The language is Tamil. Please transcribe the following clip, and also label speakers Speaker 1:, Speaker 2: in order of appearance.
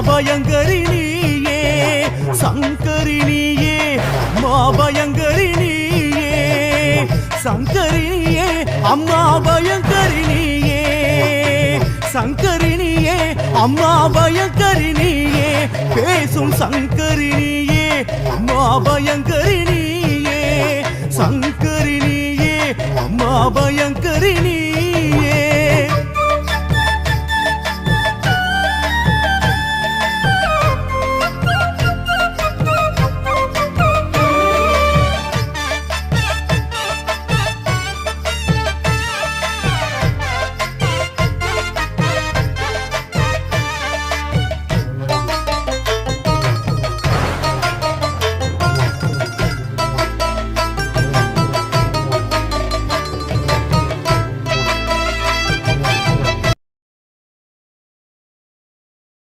Speaker 1: பயங்கரி நீயே சங்கரி நீயே அம்மா பயங்கரி நீயே சங்கரி நீயே அம்மா பயங்கரி நீயே சங்கரி நீயே அம்மா பயங்கரி நீயே பேசும் சங்கரி நீயே அம்மா பயங்கரி நீயே சங்கரி நீயே அம்மா பயங்கரி நீயே